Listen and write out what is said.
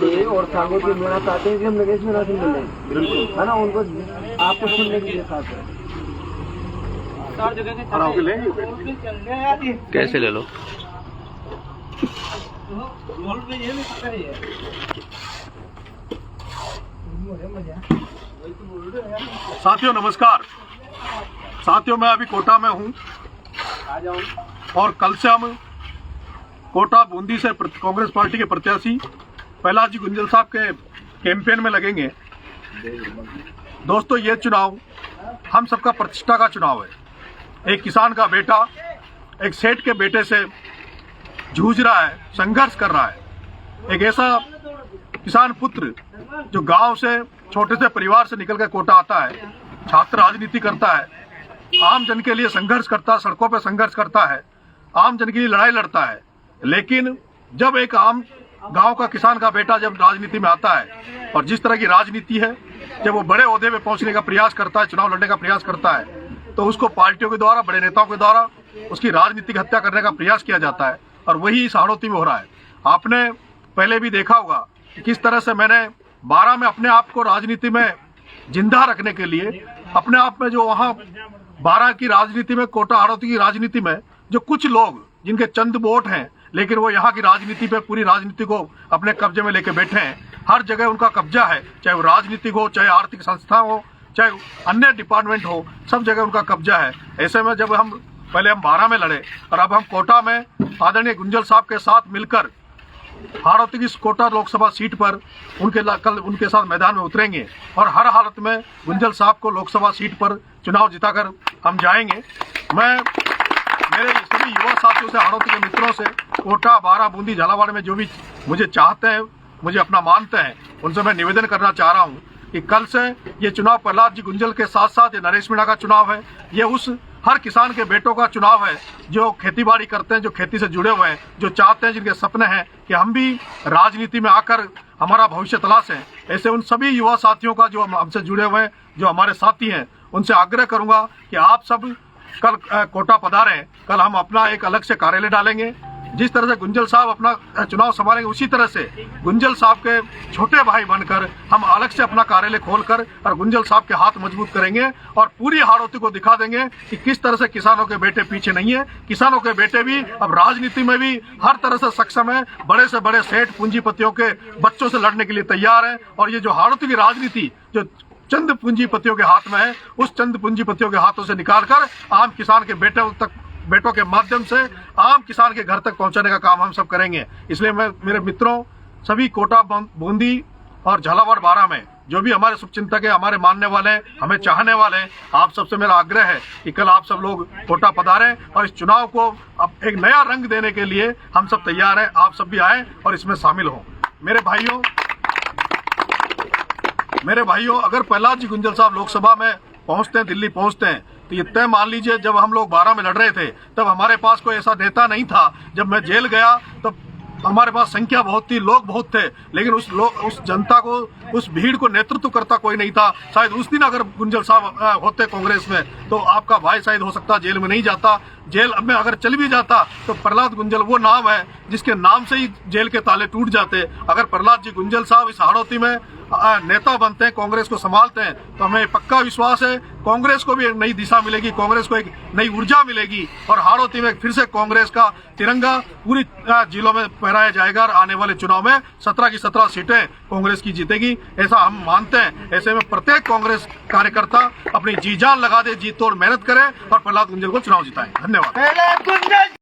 और सांगो की मेरा चाहते हैं कि हम नगेश मीणा सिंह मिले, बिल्कुल है ना, उनको आपको सुनने के लिए साथ है। कैसे ले लो। साथियों नमस्कार। साथियों मैं अभी कोटा में हूँ और कल से हम कोटा बूंदी से कांग्रेस पार्टी के प्रत्याशी प्रहलाद जी गुंजल साहब के कैंपेन में लगेंगे। दोस्तों ये चुनाव हम सबका प्रतिष्ठा का चुनाव है। एक किसान का बेटा एक सेठ के बेटे से जूझ रहा है, संघर्ष कर रहा है। एक ऐसा किसान पुत्र जो गांव से छोटे से परिवार से निकल कर कोटा आता है, छात्र राजनीति करता है, आम जन के लिए संघर्ष करता है, सड़कों पर संघर्ष करता है, आम जन के लिए लड़ाई लड़ता है। लेकिन जब एक आम गांव का किसान का बेटा जब राजनीति में आता है और जिस तरह की राजनीति है, जब वो बड़े ओहदे पे पहुंचने का प्रयास करता है, चुनाव लड़ने का प्रयास करता है, तो उसको पार्टियों के द्वारा, बड़े नेताओं के द्वारा उसकी राजनीतिक हत्या करने का प्रयास किया जाता है। और वही इस हाड़ौती में हो रहा है। आपने पहले भी देखा होगा कि किस तरह से मैंने 12 में अपने आप को राजनीति में जिंदा रखने के लिए, अपने आप में जो वहाँ 12 की राजनीति में, कोटा हाड़ौती की राजनीति में जो कुछ लोग जिनके चंद वोट हैं, लेकिन वो यहाँ की राजनीति पे, पूरी राजनीति को अपने कब्जे में लेके बैठे हैं। हर जगह उनका कब्जा है, चाहे वो राजनीतिक हो, चाहे आर्थिक संस्था हो, चाहे अन्य डिपार्टमेंट हो, सब जगह उनका कब्जा है। ऐसे में जब हम 12 में लड़े और अब हम कोटा में आदरणीय गुंजल साहब के साथ मिलकर हाड़ौती की कोटा लोकसभा सीट पर कल उनके साथ मैदान में उतरेंगे और हर हालत में गुंजल साहब को लोकसभा सीट पर चुनाव जिताकर हम जाएंगे। मैं मेरे सभी युवा साथियों से, हाड़ौती के मित्रों से, कोटा, बारां, बूंदी, झालावाड़ में जो भी मुझे चाहते हैं, मुझे अपना मानते हैं, उनसे मैं निवेदन करना चाह रहा हूं कि कल से ये चुनाव प्रहलाद जी गुंजल के साथ साथ ये नरेश मीणा का चुनाव है। ये उस हर किसान के बेटों का चुनाव है जो खेतीबाड़ी करते हैं, जो खेती से जुड़े हुए हैं, जो चाहते हैं, जिनके सपने हैं कि हम भी राजनीति में आकर हमारा भविष्य तलाश है। ऐसे उन सभी युवा साथियों का जो हमसे जुड़े हुए हैं, जो हमारे साथी हैं, उनसे आग्रह करूंगा कि आप सब कल कोटा पधारें। कल हम अपना एक अलग से कार्यालय डालेंगे। जिस तरह से गुंजल साहब अपना चुनाव संभालेंगे, उसी तरह से गुंजल साहब के छोटे भाई बनकर हम अलग से अपना कार्यालय खोलकर और गुंजल साहब के हाथ मजबूत करेंगे और पूरी हाड़ौती को दिखा देंगे कि किस तरह से किसानों के बेटे पीछे नहीं है। किसानों के बेटे भी अब राजनीति में भी हर तरह से सक्षम है, बड़े से बड़े सेठ पूंजीपतियों के बच्चों से लड़ने के लिए तैयार है। और ये जो हाड़ौती की राजनीति जो चंद पूंजीपतियों के हाथ में है, उस चंद पूंजीपतियों के हाथों से निकालकर आम किसान के बेटों के माध्यम से आम किसान के घर तक पहुंचाने का काम हम सब करेंगे। इसलिए मैं मेरे मित्रों, सभी कोटा, बूंदी और झालावाड़, बारां में जो भी हमारे शुभचिंतक है, हमारे मानने वाले हैं, हमें चाहने वाले हैं, आप सबसे मेरा आग्रह है कि कल आप सब लोग कोटा पधारें और इस चुनाव को अब एक नया रंग देने के लिए हम सब तैयार हैं। आप सब भी आए और इसमें शामिल हों। मेरे भाइयों, अगर प्रहलाद जी गुंजल साहब लोकसभा में पहुंचते हैं, दिल्ली पहुंचते हैं, तो ये तय मान लीजिए, जब हम लोग 12 में लड़ रहे थे तब हमारे पास कोई ऐसा नेता नहीं था। जब मैं जेल गया तब हमारे पास संख्या बहुत थी, लोग बहुत थे, लेकिन उस जनता को, उस भीड़ को नेतृत्व करता कोई नहीं था। शायद उस दिन अगर गुंजल साहब होते कांग्रेस में तो आपका भाई शायद हो सकता जेल में नहीं जाता। जेल में अगर चल भी जाता तो प्रहलाद गुंजल वो नाम है जिसके नाम से ही जेल के ताले टूट जाते। अगर प्रहलाद जी गुंजल साहब इस हाड़ौती में नेता बनते हैं, कांग्रेस को संभालते हैं, तो हमें पक्का विश्वास है कांग्रेस को भी एक नई दिशा मिलेगी, कांग्रेस को एक नई ऊर्जा मिलेगी और हाड़ौती में फिर से कांग्रेस का तिरंगा पूरी जिलों में फहराया जाएगा और आने वाले चुनाव में 17 की 17 सीटें कांग्रेस की जीतेगी, ऐसा हम मानते हैं। ऐसे में प्रत्येक कांग्रेस कार्यकर्ता अपनी जी जान लगा दे, जी तोड़ मेहनत करे और प्रहलाद गुंजल को चुनाव जिताए। धन्यवाद।